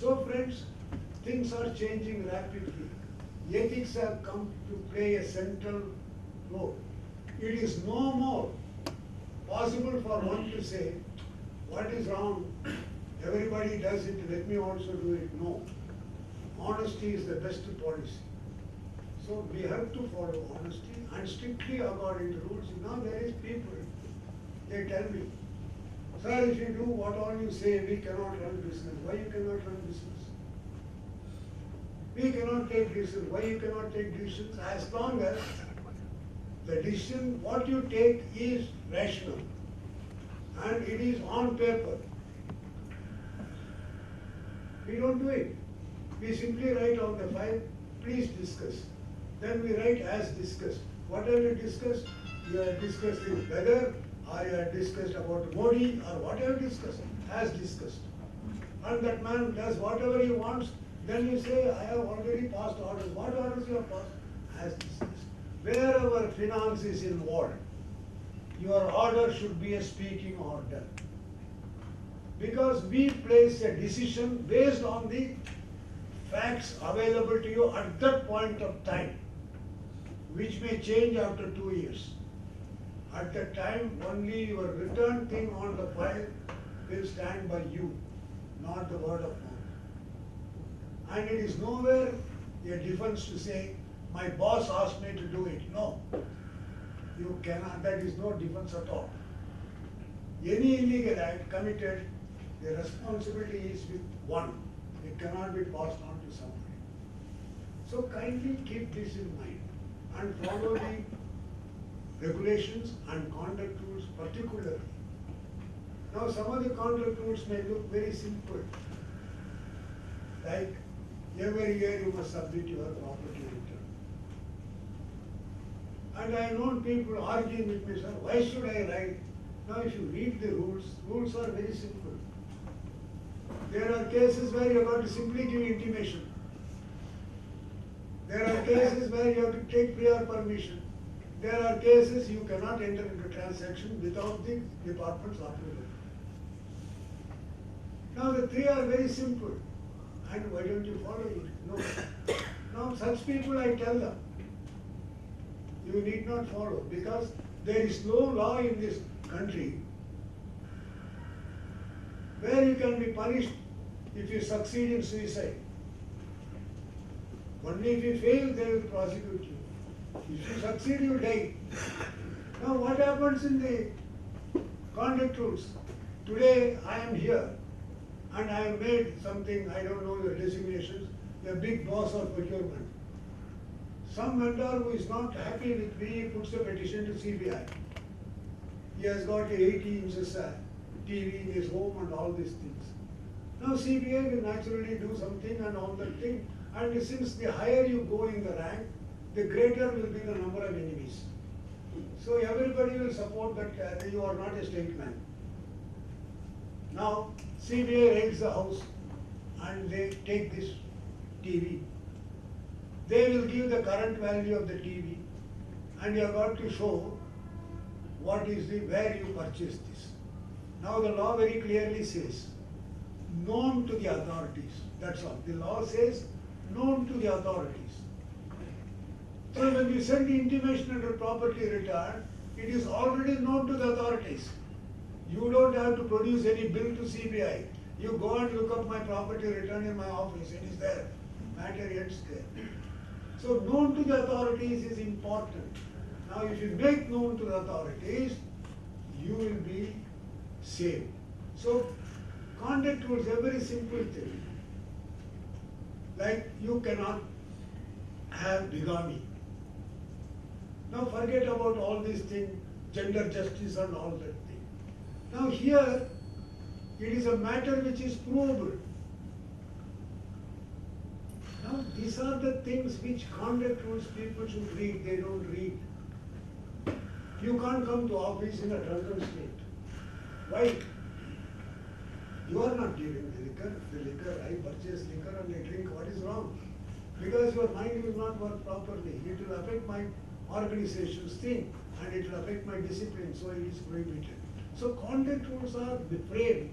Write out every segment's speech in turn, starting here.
So friends, things are changing rapidly. Ethics have come to play a central role. It is no more possible for one to say, what is wrong? Everybody does it, let me also do it. No. Honesty is the best policy. So we have to follow honesty and strictly according to rules. Now there is people, they tell me, sir, if you do what all you say, we cannot run business. Why you cannot run business? We cannot take decisions. Why you cannot take decisions? As long as the decision, what you take is rational and it is on paper. We don't do it. We simply write on the file, please discuss. Then we write as discussed. What have you discussed? You have discussed the weather, or you have discussed about Modi, or what have you discussed? As discussed. And that man does whatever he wants, then you say, I have already passed orders. What orders you have passed? As discussed. Wherever finance is involved, your order should be a speaking order. Because we place a decision based on the facts available to you at that point of time, which may change after 2 years. At that time, only your written thing on the file will stand by you, not the word of mouth. And it is nowhere a defense to say, my boss asked me to do it. No, you cannot, that is no defense at all. Any illegal act committed, the responsibility is with one. It cannot be passed on to somebody. So kindly keep this in mind and follow the regulations and conduct rules particularly. Now some of the conduct rules may look very simple. Like every year you must submit your property return. And I have known people arguing with me, sir, why should I write? Now if you read the rules, rules are very simple. There are cases where you have got to simply give intimation. There are cases where you have to take prior permission. There are cases you cannot enter into transaction without the department's approval. Now the three are very simple. And why don't you follow it? No. Now such people I tell them, you need not follow because there is no law in this country where you can be punished if you succeed in suicide. Only if you fail, they will prosecute you. If you succeed, you die. Now what happens in the conduct rules? Today I am here and I have made something, I don't know your designations, a big boss of procurement. Some vendor who is not happy with me puts a petition to CBI. He has got a 80 inches TV in his home and all these things. Now CBI will naturally do something and all that thing. And since the higher you go in the rank, the greater will be the number of enemies. So everybody will support that you are not a statesman. Now CBI raids the house and they take this TV. They will give the current value of the TV and you have got to show what is where you purchased this. Now the law very clearly says, known to the authorities. That's all. The law says, known to the authorities. So when you send the intimation under property return, it is already known to the authorities. You don't have to produce any bill to CBI. You go and look up my property return in my office. It is there. Matter ends there. So known to the authorities is important. Now if you make known to the authorities, you will be saved. So conduct rules are a very simple thing. Like you cannot have bigamy. Now forget about all these things, gender justice and all that thing. Now here, it is a matter which is provable. Now these are the things which conduct rules people should read, they don't read. You can't come to office in a drunken state. Why? You are not giving the liquor, I purchase liquor and I drink, what is wrong? Because your mind will not work properly. It will affect my organization's thing and it will affect my discipline, so it is prohibited. So conduct rules are framed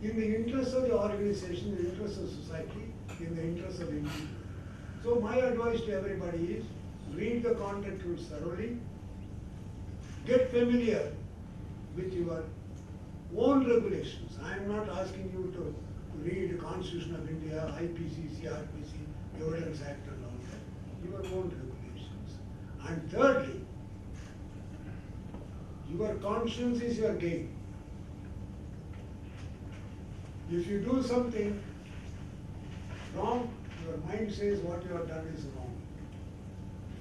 in the interest of the organization, in the interest interest of society, in the interest of individual. So my advice to everybody is, read the contract rules thoroughly, get familiar with your own regulations. I am not asking you to read the Constitution of India, IPC, CRPC, Evidence Act and all that. Your own regulations. And thirdly, your conscience is your gain. If you do something wrong, your mind says what you have done is wrong.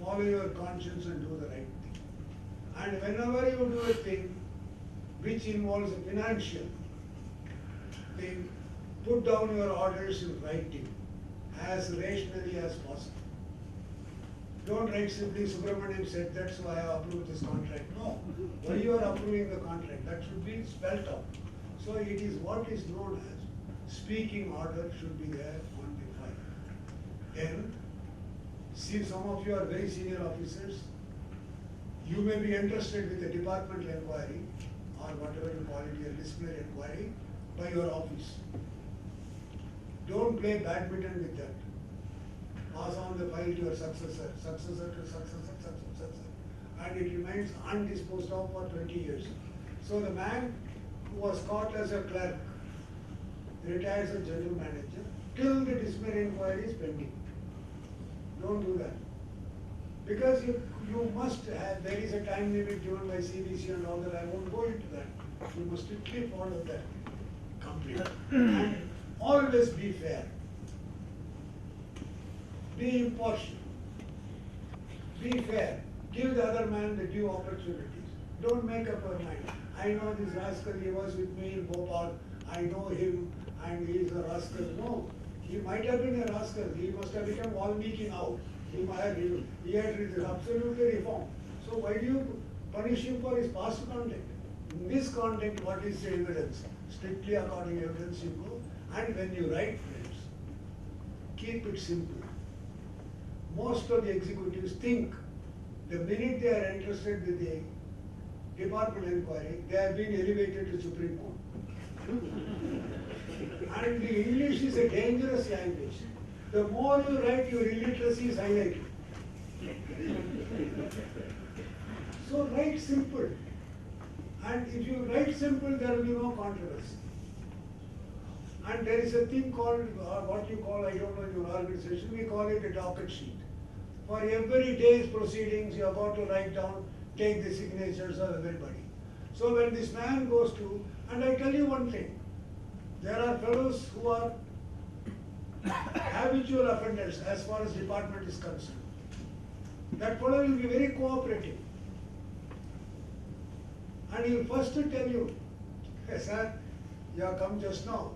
Follow your conscience and do the right thing. And whenever you do a thing which involves a financial thing, put down your orders in writing as rationally as possible. Don't write simply, Subramanian said that, so I have approved this contract. No. Why you are approving the contract? That should be spelled out. So it is what is known as speaking order should be there on the file. Then, see, some of you are very senior officers. You may be interested with a departmental inquiry or whatever you call it, your disciplinary inquiry by your office. Don't play badminton with that. Pass on the file to your successor, successor to successor, and it remains undisposed of for 20 years. So the man who was caught as a clerk retires as general manager till the disciplinary inquiry is pending. Don't do that. Because you must have, there is a time limit given by CBC and all that, I won't go into that. You must strictly follow that completely. And always be fair. Be impartial. Be fair. Give the other man the due opportunities. Don't make up your mind. I know this rascal, he was with me in Bhopal, I know him and he is a rascal. No, he might have been a rascal. He must have become Valmiki now. He had absolutely reformed. So why do you punish him for his past conduct? In this conduct, what is the evidence? Strictly according to evidence you go. And when you write, friends, keep it simple. Most of the executives think the minute they are interested with the departmental inquiry, they have been elevated to Supreme Court. And the English is a dangerous language. The more you write, your illiteracy is highlighted. So write simple. And if you write simple, there will be no controversy. And there is a thing called, what you call, I don't know in your organization, we call it a docket sheet. For every day's proceedings, you are about to write down, take the signatures of everybody. So when this man goes to, and I tell you one thing, there are fellows who are habitual offenders as far as department is concerned. That fellow will be very cooperative. And he will first tell you, hey sir, you have come just now.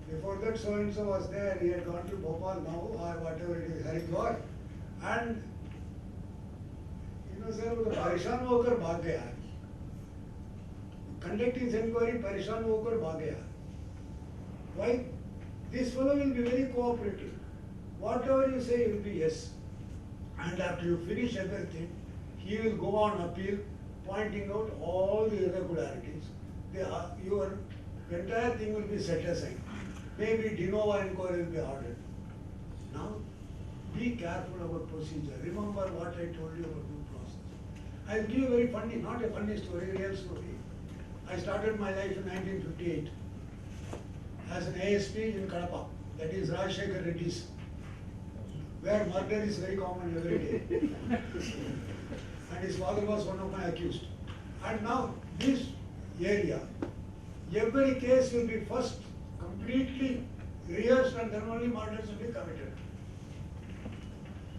Before that so-and-so was there, he had gone to Bhopal now or whatever it is, Haridwar. And, you know sir, वो तो परेशान होकर भाग गया. Conducting his inquiry, परेशान होकर भाग गया. Why? This fellow will be very cooperative. Whatever you say, he will be yes. And after you finish everything, he will go on appeal, pointing out all the irregularities. Your entire thing will be set aside. Maybe de novo inquiry will be ordered. Now, be careful about procedure. Remember what I told you about due process. I'll give you a very funny, not a funny story, a real story. I started my life in 1958 as an ASP in Kadapa, that is Rajshekhar Reddy's, where murder is very common every day. And his father was one of my accused. And now this area, every case will be first completely rehearsed and then only murders will be committed.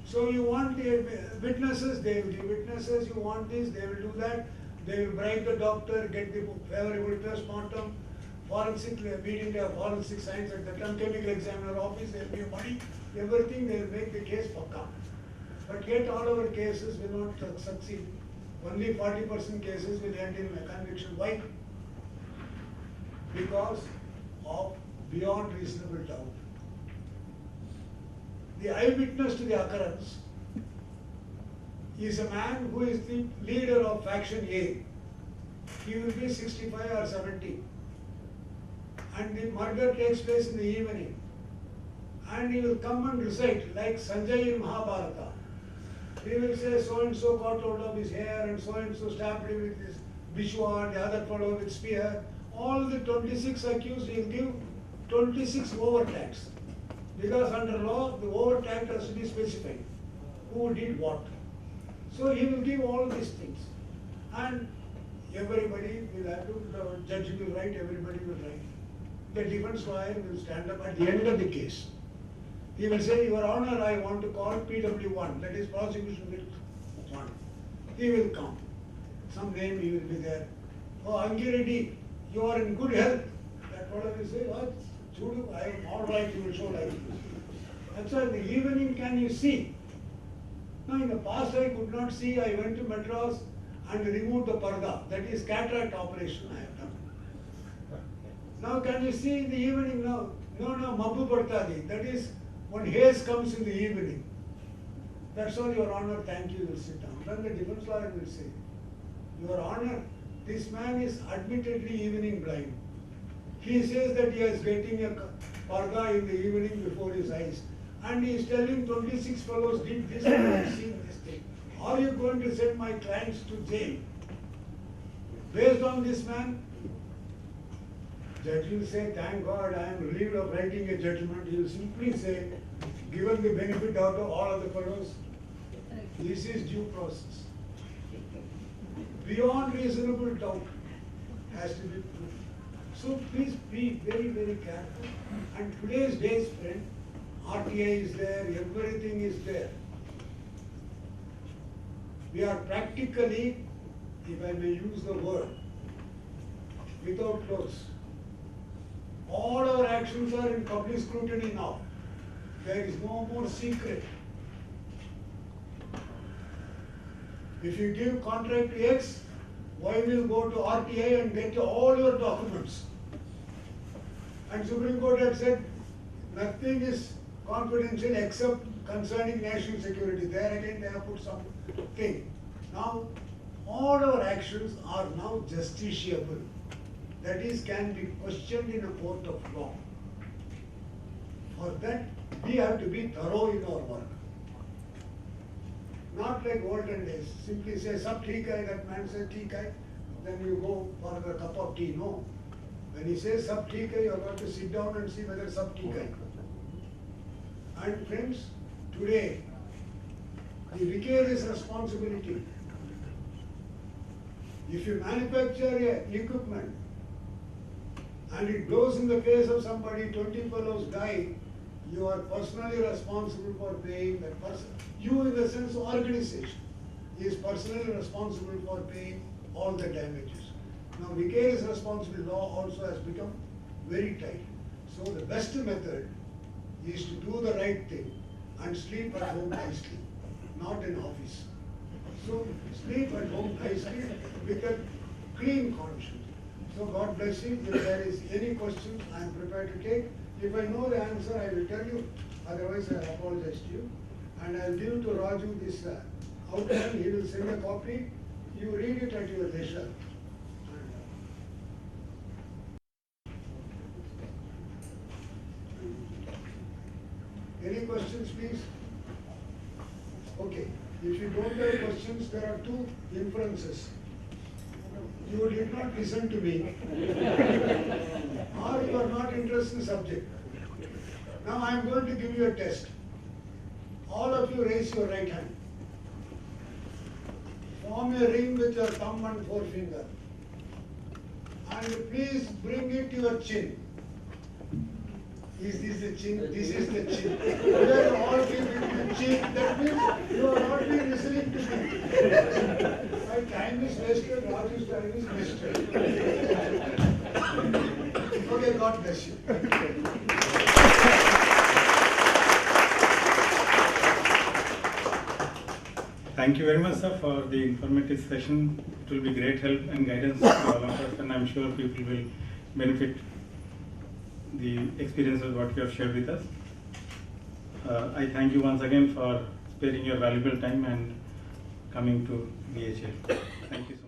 So you want the witnesses, they will give witnesses, you want this, they will do that, they will bribe the doctor, get the favorable post-mortem, forensic, meeting their forensic science at the chemical examiner office, they will give money, everything, they will make the case pakka. But yet all our cases will not succeed. Only 40% cases will end in a conviction. Why? Because of beyond reasonable doubt. The eyewitness to the occurrence is a man who is the leader of faction A. He will be 65 or 70. And the murder takes place in the evening. and he will come and recite like Sanjay in Mahabharata. He will say so and so got hold of his hair and so stabbed him with his bishwa and the other fellow with spear. All the 26 accused, he will give 26 overtags. Because under law, the overtag has to be specified. Who did what. So he will give all these things. And everybody will have to, the judge will write, everybody will write. The defense lawyer will stand up at the end of the case. He will say, Your Honor, I want to call PW1, that is prosecution will 1. He will come. Some name he will be there. Oh, Angiredi, you are in good health. That fellow will say, what? Chudu, I am all right, you will show like this. That's why in the evening can you see? Now in the past I could not see, I went to Madras and removed the parda. That is cataract operation I have done. Now can you see in the evening now? No, Mabu Bartadi. That is when haze comes in the evening. That's all, Your Honor, thank you, will sit down. Then the defense lawyer will say, Your Honor, this man is admittedly evening blind. He says that he is getting a parda in the evening before his eyes. And he is telling 26 fellows did this and I have seen this thing. Are you going to send my clients to jail? Based on this man, judge will say, thank God I am relieved of writing a judgment. He will simply say, given the benefit out of all of the fellows, this is due process. Beyond reasonable doubt has to be proved. So please be very, very careful. And today's days, friend, RTI is there, everything is there. We are practically, if I may use the word, without clothes. All our actions are in public scrutiny now. There is no more secret. If you give contract to X, Y will go to RTI and get all your documents. And Supreme Court had said nothing is confidential except concerning national security. There again they have put something. Now all our actions are now justiciable. That is, can be questioned in a court of law. For that, we have to be thorough in our work. Not like olden days, simply say, sab theek hai, that man says theek hai, then you go for a cup of tea. No. When he says sab theek hai, you have got to sit down and see whether sab theek hai. And friends, today, the vicarious responsibility, if you manufacture a equipment and it blows in the face of somebody, 20 fellows die, you are personally responsible for paying that person. You, in the sense of organization, is personally responsible for paying all the damages. Now, vicarious responsibility law also has become very tight. So the best method is to do the right thing and sleep at home nicely, not in office. So sleep at home nicely with a clean conscience. So God bless you. If there is any questions, I am prepared to take. If I know the answer, I will tell you. Otherwise, I apologize to you. And I will give to Raju this outline. He will send a copy. You read it at your leisure. Any questions, please? Okay. If you don't have questions, there are two inferences. You did not listen to me, or you are not interested in the subject. Now I am going to give you a test. All of you raise your right hand. Form a ring with your thumb and forefinger. And please bring it to your chin. Is this the chin? This is the chin. You are all giving the chin. That means you are not being listening to me. My time is wasted, Raju's time is wasted. Okay, God bless you. Thank you very much, sir, for the informative session. It will be great help and guidance to all of us, and I am sure people will benefit the experiences what you have shared with us. I thank you once again for sparing your valuable time and coming to BHEL. Thank you so much.